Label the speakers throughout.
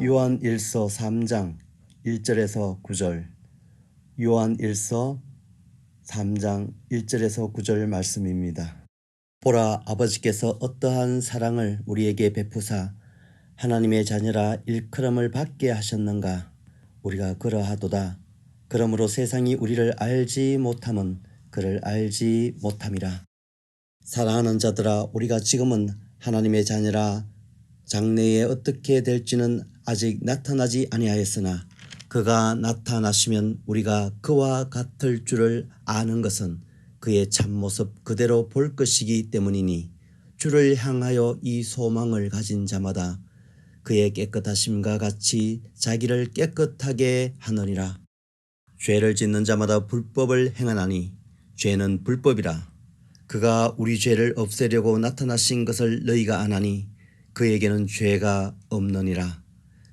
Speaker 1: 요한일서 3장 1절에서 9절 요한일서 3장 1절에서 9절 말씀입니다. 보라, 아버지께서 어떠한 사랑을 우리에게 베푸사 하나님의 자녀라 일컬음을 받게 하셨는가. 우리가 그러하도다. 그러므로 세상이 우리를 알지 못함은 그를 알지 못함이라. 사랑하는 자들아, 우리가 지금은 하나님의 자녀라 장래에 어떻게 될지는 아직 나타나지 아니하였으나 그가 나타나시면 우리가 그와 같을 줄을 아는 것은 그의 참모습 그대로 볼 것이기 때문이니, 주를 향하여 이 소망을 가진 자마다 그의 깨끗하심과 같이 자기를 깨끗하게 하느니라. 죄를 짓는 자마다 불법을 행하나니 죄는 불법이라. 그가 우리 죄를 없애려고 나타나신 것을 너희가 아나니 그에게는 죄가 없느니라.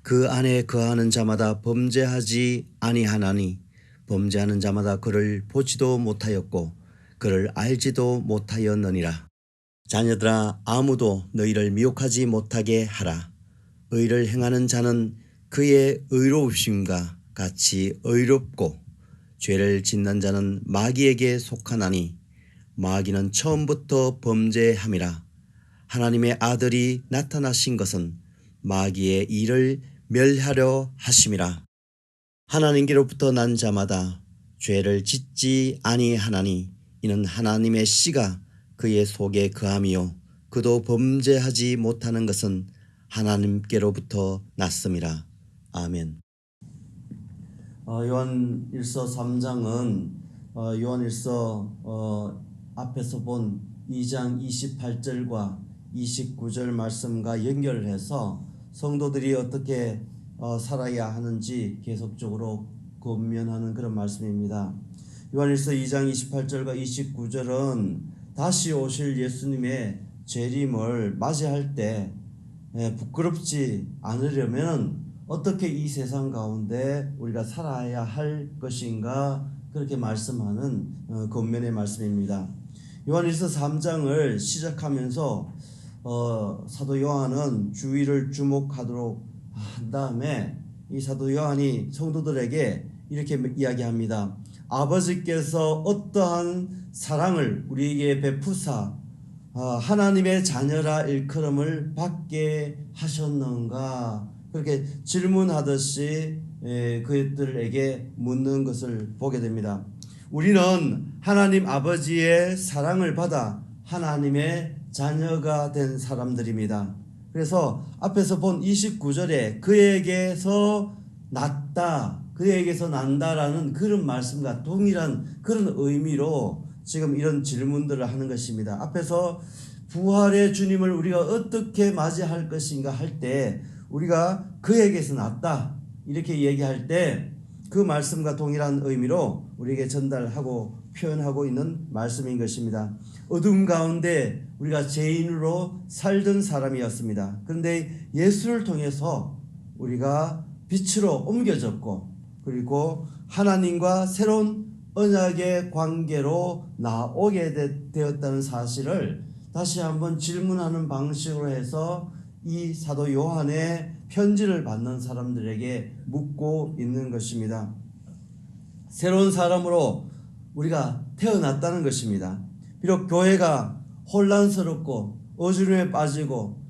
Speaker 1: 그 안에 거하는 자마다 범죄하지 아니하나니 범죄하는 자마다 그를 보지도 못하였고 그를 알지도 못하였느니라. 자녀들아, 아무도 너희를 미혹하지 못하게 하라. 의를 행하는 자는 그의 의로우심과 같이 의롭고 죄를 짓는 자는 마귀에게 속하나니 마귀는 처음부터 범죄함이라. 하나님의 아들이 나타나신 것은 마귀의 일을 멸하려 하심이라. 하나님께로부터 난 자마다 죄를 짓지 아니하나니 이는 하나님의 씨가 그의 속에 거함이요 그도 범죄하지 못하는 것은 하나님께로부터 났음이라. 아멘. 요한일서 3장은 요한일서 앞에서 본 2장 28절과 29절 말씀과 연결을 해서 성도들이 어떻게 살아야 하는지 계속적으로 권면하는 그런 말씀입니다. 요한일서 2장 28절과 29절은 다시 오실 예수님의 재림을 맞이할 때 부끄럽지 않으려면 어떻게 이 세상 가운데 우리가 살아야 할 것인가, 그렇게 말씀하는 권면의 말씀입니다. 요한일서 3장을 시작하면서 사도 요한은 주의를 주목하도록 한 다음에 이 사도 요한이 성도들에게 이렇게 이야기합니다. 아버지께서 어떠한 사랑을 우리에게 베푸사 하나님의 자녀라 일컬음을 받게 하셨는가, 그렇게 질문하듯이 그들에게 묻는 것을 보게 됩니다. 우리는 하나님 아버지의 사랑을 받아 하나님의 자녀가 된 사람들입니다. 그래서 앞에서 본 29절에 그에게서 났다, 그에게서 난다라는 그런 말씀과 동일한 그런 의미로 지금 이런 질문들을 하는 것입니다. 앞에서 부활의 주님을 우리가 어떻게 맞이할 것인가 할 때 우리가 그에게서 났다 이렇게 얘기할 때 그 말씀과 동일한 의미로 우리에게 전달하고 표현하고 있는 말씀인 것입니다. 어둠 가운데 우리가 죄인으로 살던 사람이었습니다. 그런데 예수를 통해서 우리가 빛으로 옮겨졌고, 그리고 하나님과 새로운 언약의 관계로 나오게 되었다는 사실을 다시 한번 질문하는 방식으로 해서 이 사도 요한의 편지를 받는 사람들에게 묻고 있는 것입니다. 새로운 사람으로 우리가 태어났다는 것입니다. 비록 교회가 혼란스럽고 어지럼에 빠지고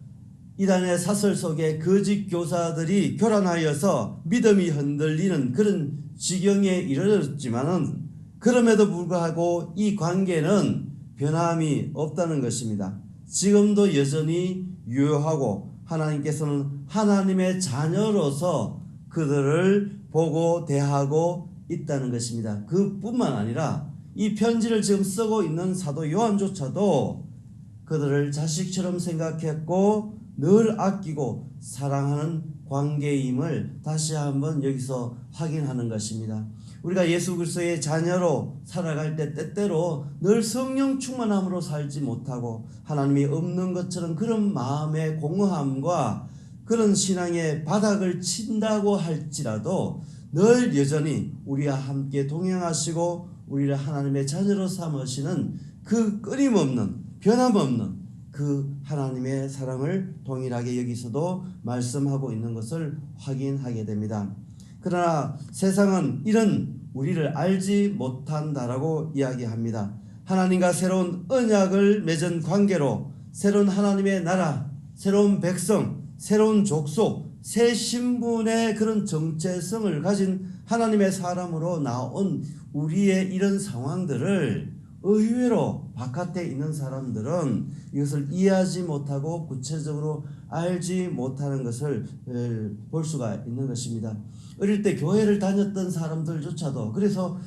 Speaker 1: 이단의 사슬 속에 거짓 교사들이 교란하여서 믿음이 흔들리는 그런 지경에 이르렀지만은 그럼에도 불구하고 이 관계는 변함이 없다는 것입니다. 지금도 여전히 유효하고 하나님께서는 하나님의 자녀로서 그들을 보고 대하고 있다는 것입니다. 그뿐만 아니라 이 편지를 지금 쓰고 있는 사도 요한조차도 그들을 자식처럼 생각했고 늘 아끼고 사랑하는 관계임을 다시 한번 여기서 확인하는 것입니다. 우리가 예수 그리스도의 자녀로 살아갈 때 때때로 늘 성령 충만함으로 살지 못하고 하나님이 없는 것처럼 그런 마음의 공허함과 그런 신앙의 바닥을 친다고 할지라도 늘 여전히 우리와 함께 동행하시고 우리를 하나님의 자녀로 삼으시는 그 끊임없는 변함없는 그 하나님의 사랑을 동일하게 여기서도 말씀하고 있는 것을 확인하게 됩니다. 그러나 세상은 이런 우리를 알지 못한다라고 이야기합니다. 하나님과 새로운 언약을 맺은 관계로 새로운 하나님의 나라, 새로운 백성, 새로운 족속, 새 신분의 그런 정체성을 가진 하나님의 사람으로 나온 우리의 이런 상황들을 의외로 바깥에 있는 사람들은 이것을 이해하지 못하고 구체적으로 알지 못하는 것을 볼 수가 있는 것입니다. 어릴 때 교회를 다녔던 사람들조차도, 그래서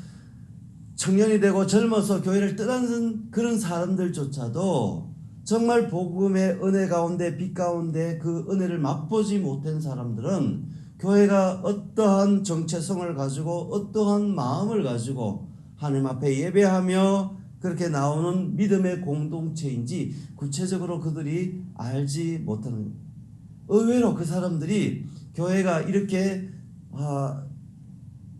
Speaker 1: 청년이 되고 젊어서 교회를 떠나는 그런 사람들조차도 정말 복음의 은혜 가운데, 빛 가운데 그 은혜를 맛보지 못한 사람들은 교회가 어떠한 정체성을 가지고 어떠한 마음을 가지고 하나님 앞에 예배하며 그렇게 나오는 믿음의 공동체인지 구체적으로 그들이 알지 못하는, 의외로 그 사람들이 교회가 이렇게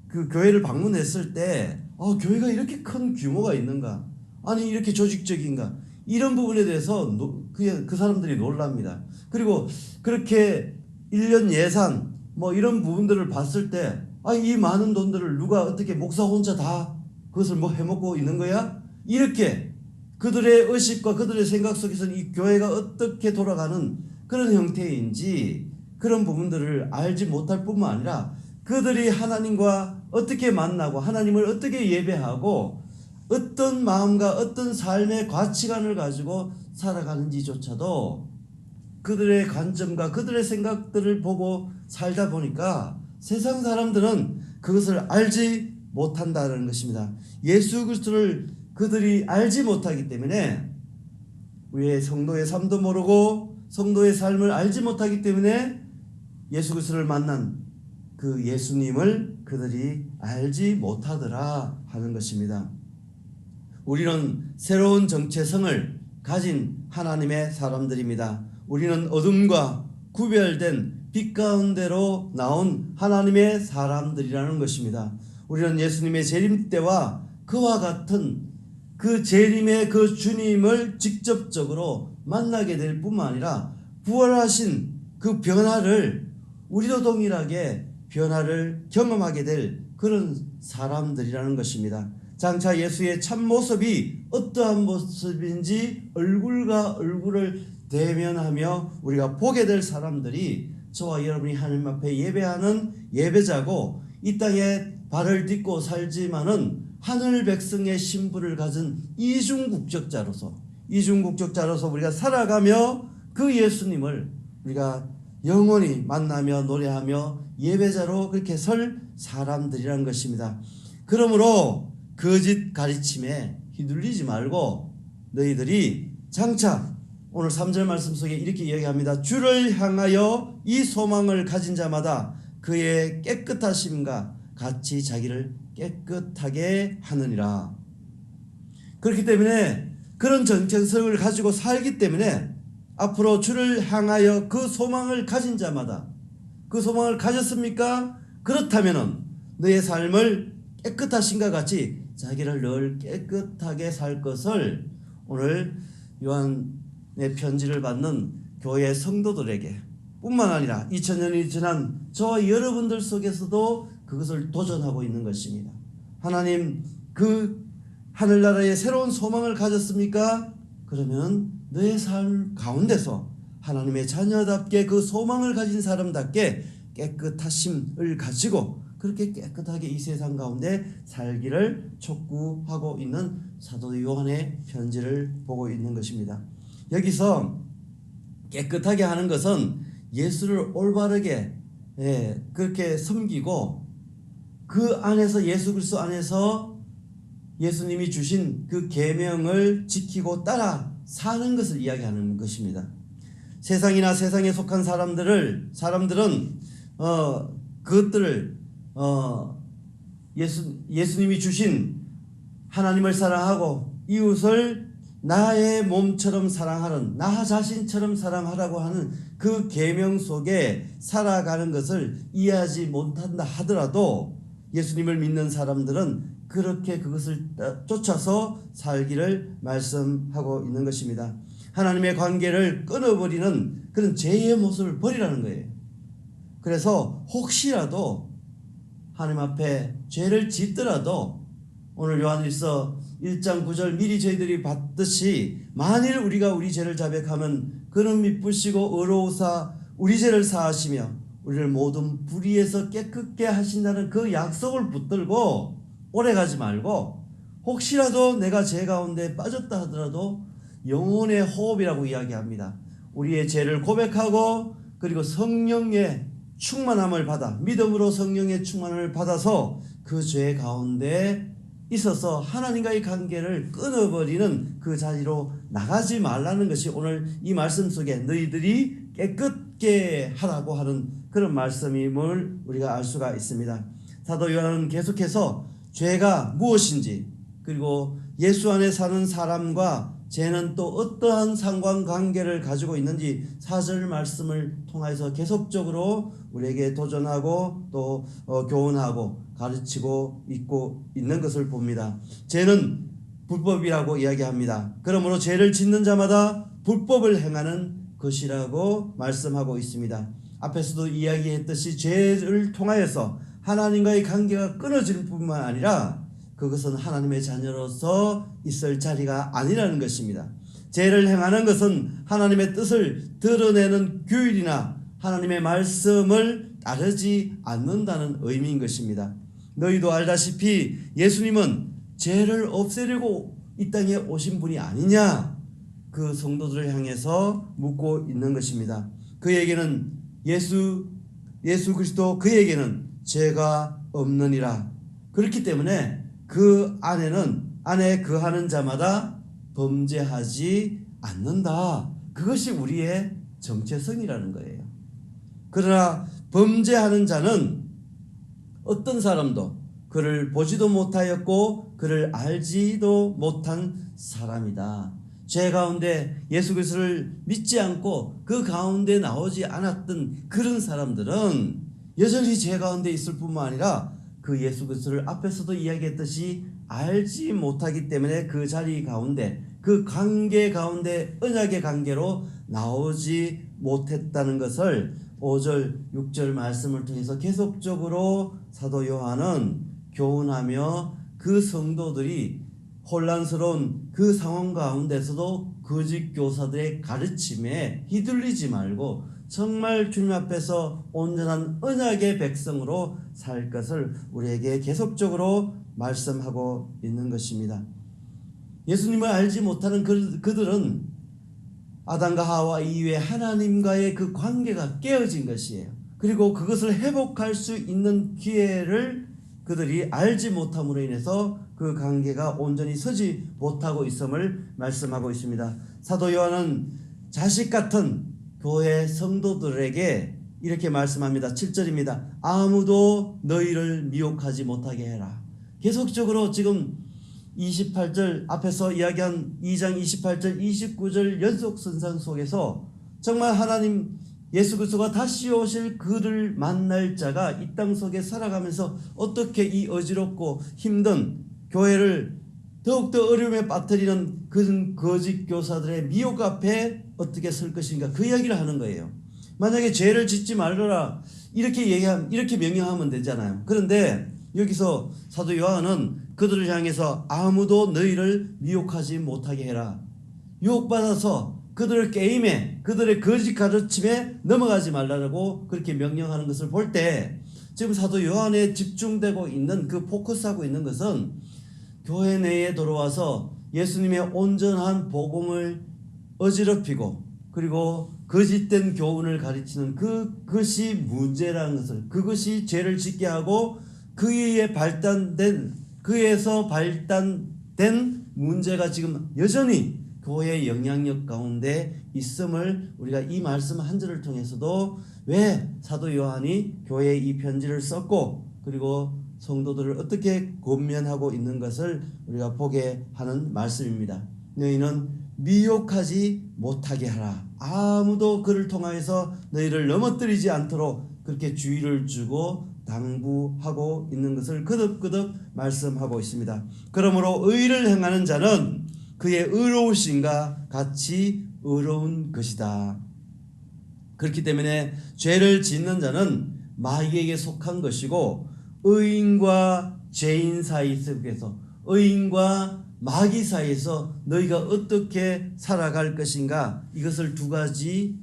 Speaker 1: 그 교회를 방문했을 때 교회가 이렇게 큰 규모가 있는가, 아니 이렇게 조직적인가, 이런 부분에 대해서 그 사람들이 놀랍니다. 그리고 그렇게 1년 예산 뭐 이런 부분들을 봤을 때 이 많은 돈들을 누가 어떻게 목사 혼자 다 그것을 뭐 해먹고 있는 거야? 이렇게 그들의 의식과 그들의 생각 속에서는 이 교회가 어떻게 돌아가는 그런 형태인지 그런 부분들을 알지 못할 뿐만 아니라 그들이 하나님과 어떻게 만나고 하나님을 어떻게 예배하고 어떤 마음과 어떤 삶의 가치관을 가지고 살아가는지조차도 그들의 관점과 그들의 생각들을 보고 살다 보니까 세상 사람들은 그것을 알지 못한다는 것입니다. 예수 그리스도를 그들이 알지 못하기 때문에, 우리의 성도의 삶도 모르고 성도의 삶을 알지 못하기 때문에 예수 그리스도를 만난 그 예수님을 그들이 알지 못하더라 하는 것입니다. 우리는 새로운 정체성을 가진 하나님의 사람들입니다. 우리는 어둠과 구별된 빛 가운데로 나온 하나님의 사람들이라는 것입니다. 우리는 예수님의 재림 때와 그와 같은 그 재림의 그 주님을 직접적으로 만나게 될 뿐만 아니라 부활하신 그 변화를 우리도 동일하게 변화를 경험하게 될 그런 사람들이라는 것입니다. 장차 예수의 참모습이 어떠한 모습인지 얼굴과 얼굴을 대면하며 우리가 보게 될 사람들이 저와 여러분이 하나님 앞에 예배하는 예배자고 이 땅에 발을 딛고 살지만은 하늘 백성의 신분을 가진 이중국적자로서 우리가 살아가며 그 예수님을 우리가 영원히 만나며 노래하며 예배자로 그렇게 설 사람들이라는 것입니다. 그러므로 거짓 가르침에 휘둘리지 말고 너희들이 장차 오늘 3절 말씀 속에 이렇게 이야기합니다. 주를 향하여 이 소망을 가진 자마다 그의 깨끗하심과 같이 자기를 깨끗하게 하느니라. 그렇기 때문에 그런 정체성을 가지고 살기 때문에 앞으로 주를 향하여 그 소망을 가진 자마다, 그 소망을 가졌습니까? 그렇다면은 너의 삶을 깨끗하신가 같이 자기를 늘 깨끗하게 살 것을 오늘 요한의 편지를 받는 교회 성도들에게 뿐만 아니라 2000년이 지난 저와 여러분들 속에서도 그것을 도전하고 있는 것입니다. 하나님, 그 하늘나라에 새로운 소망을 가졌습니까? 그러면 너의 삶 가운데서 하나님의 자녀답게 그 소망을 가진 사람답게 깨끗하심을 가지고 그렇게 깨끗하게 이 세상 가운데 살기를 촉구하고 있는 사도 요한의 편지를 보고 있는 것입니다. 여기서 깨끗하게 하는 것은 예수를 올바르게 그렇게 섬기고 그 안에서 예수 그리스도 안에서 예수님이 주신 그 계명을 지키고 따라 사는 것을 이야기하는 것입니다. 세상이나 세상에 속한 사람들은 그것들을 예수님이 주신 하나님을 사랑하고 이웃을 나의 몸처럼 사랑하는, 나 자신처럼 사랑하라고 하는 그 계명 속에 살아가는 것을 이해하지 못한다 하더라도 예수님을 믿는 사람들은 그렇게 그것을 쫓아서 살기를 말씀하고 있는 것입니다. 하나님의 관계를 끊어버리는 그런 죄의 모습을 버리라는 거예요. 그래서 혹시라도 하나님 앞에 죄를 짓더라도 오늘 요한일서 1장 9절 미리 저희들이 봤듯이 만일 우리가 우리 죄를 자백하면 그는 미쁘시고 의로우사 우리 죄를 사하시며 우리를 모든 불의에서 깨끗게 하신다는 그 약속을 붙들고 오래가지 말고 혹시라도 내가 죄 가운데 빠졌다 하더라도 영혼의 호흡이라고 이야기합니다. 우리의 죄를 고백하고 그리고 성령의 충만함을 받아 믿음으로 성령의 충만함을 받아서 그 죄 가운데 있어서 하나님과의 관계를 끊어버리는 그 자리로 나가지 말라는 것이 오늘 이 말씀 속에 너희들이 깨끗게 하라고 하는 그런 말씀임을 우리가 알 수가 있습니다. 사도 요한은 계속해서 죄가 무엇인지 그리고 예수 안에 사는 사람과 죄는 또 어떠한 상관관계를 가지고 있는지 4절 말씀을 통해서 계속적으로 우리에게 도전하고 또 교훈하고 가르치고 있는 것을 봅니다. 죄는 불법이라고 이야기합니다. 그러므로 죄를 짓는 자마다 불법을 행하는 것이라고 말씀하고 있습니다. 앞에서도 이야기했듯이 죄를 통하여서 하나님과의 관계가 끊어질 뿐만 아니라 그것은 하나님의 자녀로서 있을 자리가 아니라는 것입니다. 죄를 행하는 것은 하나님의 뜻을 드러내는 규율이나 하나님의 말씀을 따르지 않는다는 의미인 것입니다. 너희도 알다시피 예수님은 죄를 없애려고 이 땅에 오신 분이 아니냐 그 성도들을 향해서 묻고 있는 것입니다. 그에게는 예수 그리스도 그에게는 죄가 없느니라. 그렇기 때문에 그 안에 거하는 자마다 범죄하지 않는다. 그것이 우리의 정체성이라는 거예요. 그러나 범죄하는 자는 어떤 사람도 그를 보지도 못하였고 그를 알지도 못한 사람이다. 죄 가운데 예수 그리스도를 믿지 않고 그 가운데 나오지 않았던 그런 사람들은 여전히 죄 가운데 있을 뿐만 아니라 그 예수 그리스도를 앞에서도 이야기했듯이 알지 못하기 때문에 그 자리 가운데 그 관계 가운데 언약의 관계로 나오지 못했다는 것을 5절 6절 말씀을 통해서 계속적으로 사도 요한은 교훈하며 그 성도들이 혼란스러운 그 상황 가운데서도 거짓 교사들의 가르침에 휘둘리지 말고 정말 주님 앞에서 온전한 언약의 백성으로 살 것을 우리에게 계속적으로 말씀하고 있는 것입니다. 예수님을 알지 못하는 그들은 아담과 하와 이후에 하나님과의 그 관계가 깨어진 것이에요. 그리고 그것을 회복할 수 있는 기회를 그들이 알지 못함으로 인해서 그 관계가 온전히 서지 못하고 있음을 말씀하고 있습니다. 사도 요한은 자식 같은 교회 성도들에게 이렇게 말씀합니다. 7절입니다. 아무도 너희를 미혹하지 못하게 해라. 계속적으로 지금 28절 앞에서 이야기한 2장 28절 29절 연속선상 속에서 정말 하나님 예수 그리스도가 다시 오실 그를 만날 자가 이 땅 속에 살아가면서 어떻게 이 어지럽고 힘든 교회를 더욱더 어려움에 빠뜨리는 그런 거짓 교사들의 미혹 앞에 어떻게 설 것인가 그 이야기를 하는 거예요. 만약에 죄를 짓지 말아라 이렇게 명령하면 되잖아요. 그런데 여기서 사도 요한은 그들을 향해서 아무도 너희를 미혹하지 못하게 해라. 유혹받아서 그들의 게임에 그들의 거짓 가르침에 넘어가지 말라고 그렇게 명령하는 것을 볼 때 지금 사도 요한에 집중되고 있는 그 포커스하고 있는 것은 교회 내에 들어와서 예수님의 온전한 복음을 어지럽히고 그리고 거짓된 교훈을 가르치는 그것이 문제라는 것을 그것이 죄를 짓게 하고 그에서 발단된 문제가 지금 여전히 교회의 영향력 가운데 있음을 우리가 이 말씀 한 절을 통해서도 왜 사도 요한이 교회에 이 편지를 썼고 그리고 성도들을 어떻게 권면하고 있는 것을 우리가 보게 하는 말씀입니다. 너희는 미혹하지 못하게 하라. 아무도 그를 통하여서 너희를 넘어뜨리지 않도록 그렇게 주의를 주고 당부하고 있는 것을 거듭거듭 말씀하고 있습니다. 그러므로 의를 행하는 자는 그의 의로우심과 같이 의로운 것이다. 그렇기 때문에 죄를 짓는 자는 마귀에게 속한 것이고 의인과 죄인 사이 속에서 의인과 마귀 사이에서 너희가 어떻게 살아갈 것인가 이것을 두 가지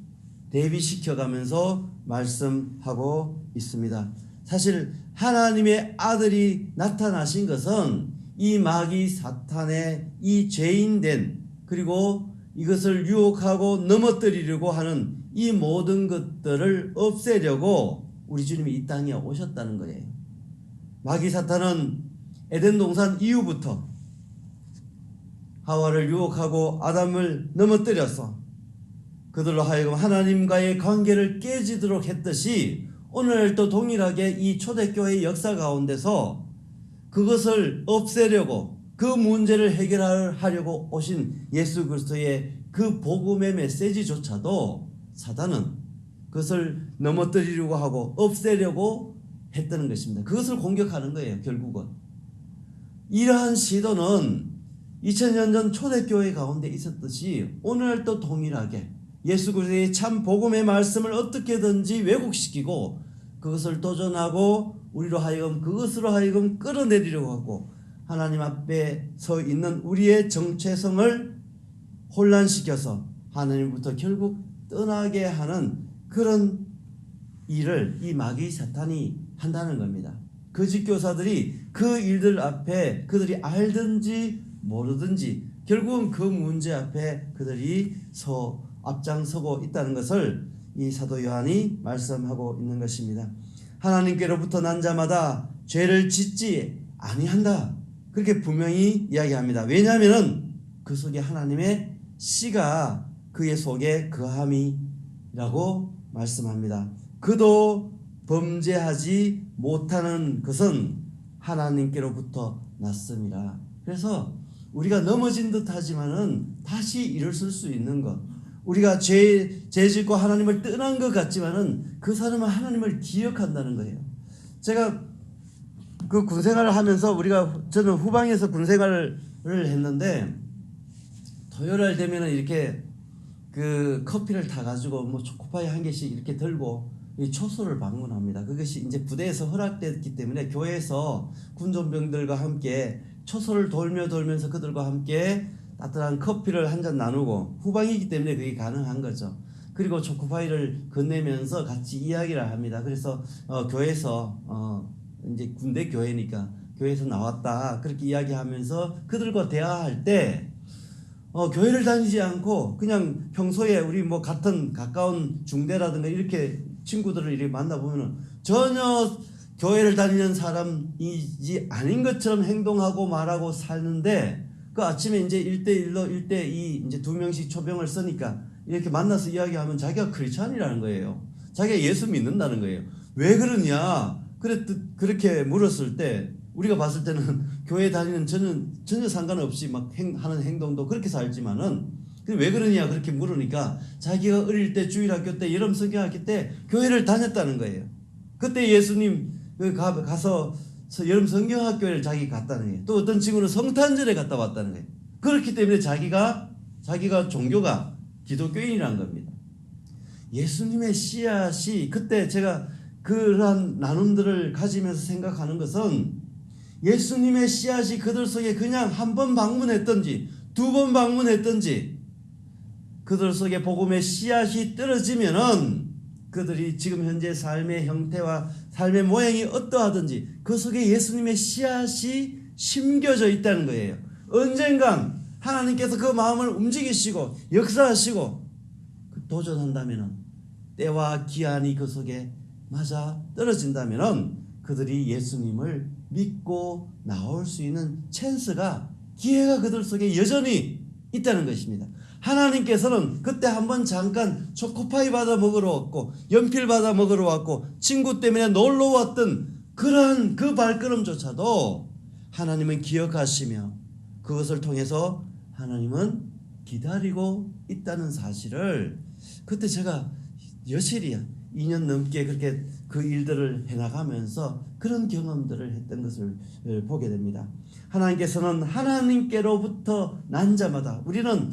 Speaker 1: 대비시켜 가면서 말씀하고 있습니다. 사실 하나님의 아들이 나타나신 것은 이 마귀 사탄의 이 죄인된 그리고 이것을 유혹하고 넘어뜨리려고 하는 이 모든 것들을 없애려고 우리 주님이 이 땅에 오셨다는 거예요. 마귀 사탄은 에덴 동산 이후부터 하와를 유혹하고 아담을 넘어뜨려서 그들로 하여금 하나님과의 관계를 깨지도록 했듯이 오늘도 동일하게 이 초대교회의 역사 가운데서 그것을 없애려고 그 문제를 해결하려고 오신 예수 그리스도의 그 복음의 메시지조차도 사단은 그것을 넘어뜨리려고 하고 없애려고 했다는 것입니다. 그것을 공격하는 거예요. 결국은 이러한 시도는 2000년 전 초대교회 가운데 있었듯이 오늘도 동일하게 예수 그리스도의 참 복음의 말씀을 어떻게든지 왜곡시키고 그것을 도전하고 우리로 하여금 그것으로 하여금 끌어내리려고 하고 하나님 앞에 서 있는 우리의 정체성을 혼란시켜서 하나님부터 결국 떠나게 하는 그런 일을 이 마귀 사탄이 한다는 겁니다. 거짓 교사들이 그 일들 앞에 그들이 알든지 모르든지 결국은 그 문제 앞에 그들이 앞장서고 있다는 것을 이 사도 요한이 말씀하고 있는 것입니다. 하나님께로부터 난 자마다 죄를 짓지 아니한다. 그렇게 분명히 이야기합니다. 왜냐하면 그 속에 하나님의 씨가 그의 속에 거함이라고 말씀합니다. 그도 범죄하지 못하는 것은 하나님께로부터 났습니다. 그래서 우리가 넘어진 듯 하지만은 다시 일어설 수 있는 것, 우리가 죄 짓고 하나님을 떠난 것 같지만은 그 사람은 하나님을 기억한다는 거예요. 제가 그 군생활을 하면서 저는 후방에서 군생활을 했는데 토요일 되면은 이렇게 그 커피를 타가지고 뭐 초코파이 한 개씩 이렇게 들고 이 초소를 방문합니다. 그것이 이제 부대에서 허락됐기 때문에 교회에서 군종병들과 함께 초소를 돌면서 그들과 함께 따뜻한 커피를 한 잔 나누고 후방이기 때문에 그게 가능한 거죠. 그리고 초코파이를 건네면서 같이 이야기를 합니다. 그래서 교회에서 이제 군대 교회니까 교회에서 나왔다 그렇게 이야기하면서 그들과 대화할 때 교회를 다니지 않고 그냥 평소에 우리 뭐 같은 가까운 중대라든가 이렇게 친구들을 이렇게 만나보면은 전혀 교회를 다니는 사람이지 아닌 것처럼 행동하고 말하고 사는데 그 아침에 이제 1대1로 1대2 이제 2명씩 초병을 쓰니까 이렇게 만나서 이야기하면 자기가 크리스찬이라는 거예요. 자기가 예수 믿는다는 거예요. 왜 그러냐? 그렇게 물었을 때 우리가 봤을 때는 교회 다니는 전혀 상관없이 막 하는 행동도 그렇게 살지만은 왜 그러냐 그렇게 물으니까 자기가 어릴 때 주일학교 때 여름 성경학교 때 교회를 다녔다는 거예요. 그때 예수님 가서 여름 성경학교를 자기 갔다는 거예요. 또 어떤 친구는 성탄절에 갔다 왔다는 거예요. 그렇기 때문에 자기가 종교가 기독교인이라는 겁니다. 예수님의 씨앗이 그때 제가 그러한 나눔들을 가지면서 생각하는 것은 예수님의 씨앗이 그들 속에 그냥 한 번 방문했든지 두 번 방문했든지 그들 속에 복음의 씨앗이 떨어지면은 그들이 지금 현재 삶의 형태와 삶의 모양이 어떠하든지 그 속에 예수님의 씨앗이 심겨져 있다는 거예요. 언젠간 하나님께서 그 마음을 움직이시고 역사하시고 도전한다면은 때와 기한이 그 속에 맞아 떨어진다면은 그들이 예수님을 믿고 나올 수 있는 찬스가 기회가 그들 속에 여전히 있다는 것입니다. 하나님께서는 그때 한번 잠깐 초코파이 받아 먹으러 왔고 연필 받아 먹으러 왔고 친구 때문에 놀러 왔던 그러한 그 발걸음조차도 하나님은 기억하시며 그것을 통해서 하나님은 기다리고 있다는 사실을 그때 제가 여실히 2년 넘게 그렇게 그 일들을 해나가면서 그런 경험들을 했던 것을 보게 됩니다. 하나님께서는 하나님께로부터 난 자마다 우리는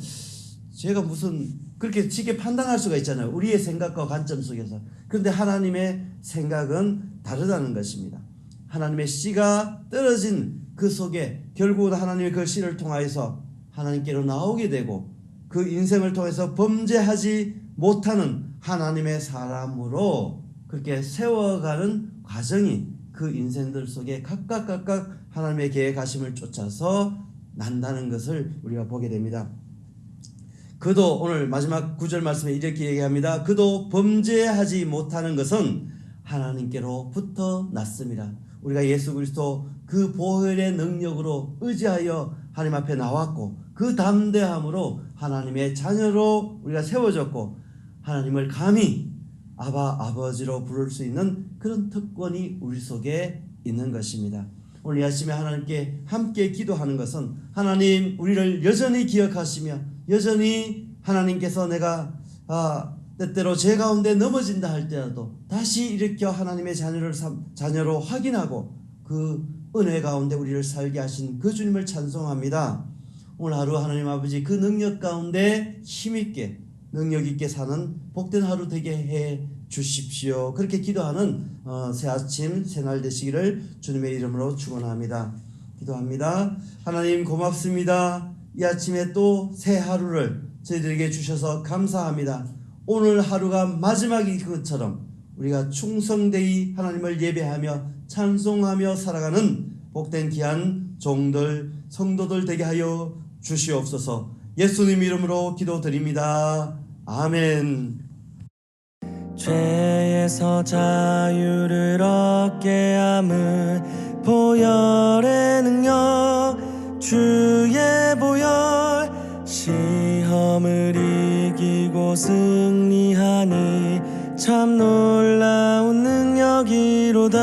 Speaker 1: 제가 무슨 그렇게 쉽게 판단할 수가 있잖아요. 우리의 생각과 관점 속에서. 그런데 하나님의 생각은 다르다는 것입니다. 하나님의 씨가 떨어진 그 속에 결국은 하나님의 그 씨를 통하여서 하나님께로 나오게 되고 그 인생을 통해서 범죄하지 못하는 하나님의 사람으로 그렇게 세워가는 과정이 그 인생들 속에 각각 하나님의 계획하심을 쫓아서 난다는 것을 우리가 보게 됩니다. 그도 오늘 마지막 9절 말씀에 이렇게 얘기합니다. 그도 범죄하지 못하는 것은 하나님께로부터 났습니다. 우리가 예수 그리스도 그 보혈의 능력으로 의지하여 하나님 앞에 나왔고 그 담대함으로 하나님의 자녀로 우리가 세워졌고 하나님을 감히 아버지로 부를 수 있는 그런 특권이 우리 속에 있는 것입니다. 오늘 이 아침에 하나님께 함께 기도하는 것은 하나님 우리를 여전히 기억하시며 여전히 하나님께서 내가 때때로 죄 가운데 넘어진다 할 때라도 다시 일으켜 하나님의 자녀로 확인하고 그 은혜 가운데 우리를 살게 하신 그 주님을 찬송합니다. 오늘 하루 하나님 아버지 그 능력 가운데 힘있게 능력 있게 사는 복된 하루 되게 해 주십시오. 그렇게 기도하는 새 아침 새날 되시기를 주님의 이름으로 축원합니다. 기도합니다. 하나님 고맙습니다. 이 아침에 또 새 하루를 저희들에게 주셔서 감사합니다. 오늘 하루가 마지막인 것처럼 우리가 충성되이 하나님을 예배하며 찬송하며 살아가는 복된 귀한 종들 성도들 되게 하여 주시옵소서. 예수님 이름으로 기도드립니다. 아멘.
Speaker 2: 죄에서 자유를 얻게 함은 보혈의 능력 주의 보혈 시험을 이기고 승리하니 참 놀라운 능력이로다.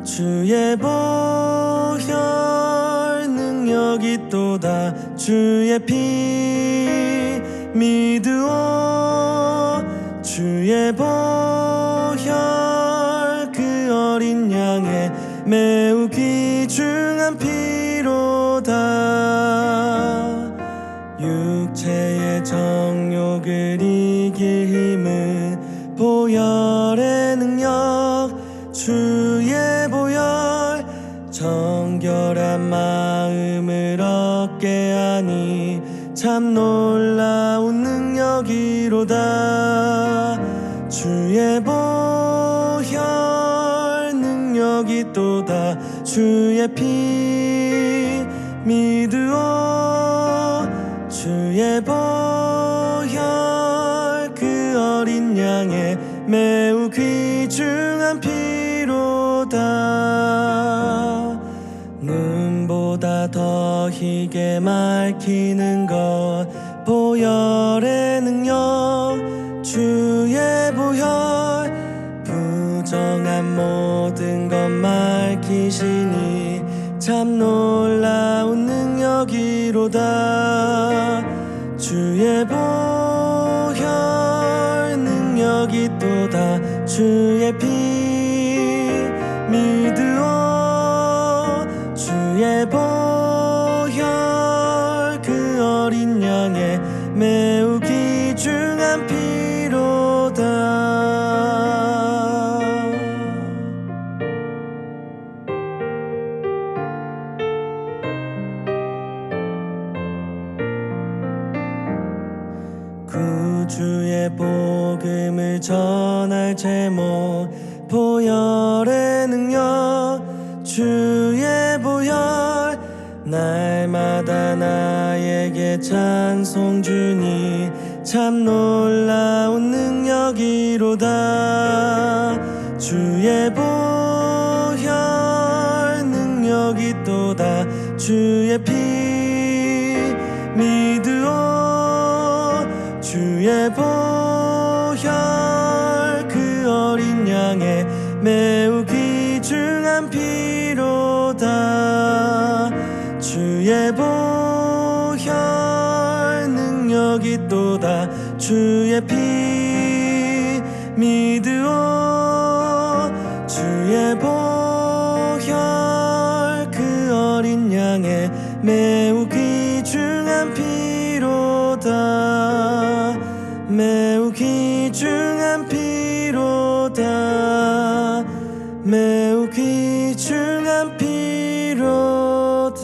Speaker 2: 주의 보혈 능력이 또다. 주의 피 믿으오. 주의 보혈 그 어린 양의 매우 귀중한 피로다. 육체의 정욕을 이길 힘은 보혈의 능력 주의 보혈 정결한 마음을 얻게 하니 참 놀라운 능력이로다. 주의 보혈 능력이 또다. 주의 피 믿으오. 주의 보혈 그 어린 양의 매우 귀중한 피로다. 눈보다 더 희게 맑히는 것 보혈의 능력 주의 보혈 부정한 모든 것 맑히시니 참 놀라운 능력이로다. 주의 보혈 능력이 또다. 주의 피 믿으오. 주의 보혈 그 어린 양의 매우 귀중한 피로다. 구주의 복음을 전할 제목 보혈의 능력 주의 보혈 날마다 나에게 찬송 주니 참 놀라운 능력이로다. 주의 보혈 능력이 또다. 주의 피 믿으오. 주의 보혈 그 어린 양의 매우 귀중한 피로다. 주의 보혈 능력이 또다. 주의 피 믿으오. 주의 보혈 그 어린 양의 매우 귀중한 피로다. 매우 귀중한 피로다 매우 귀중한 피로다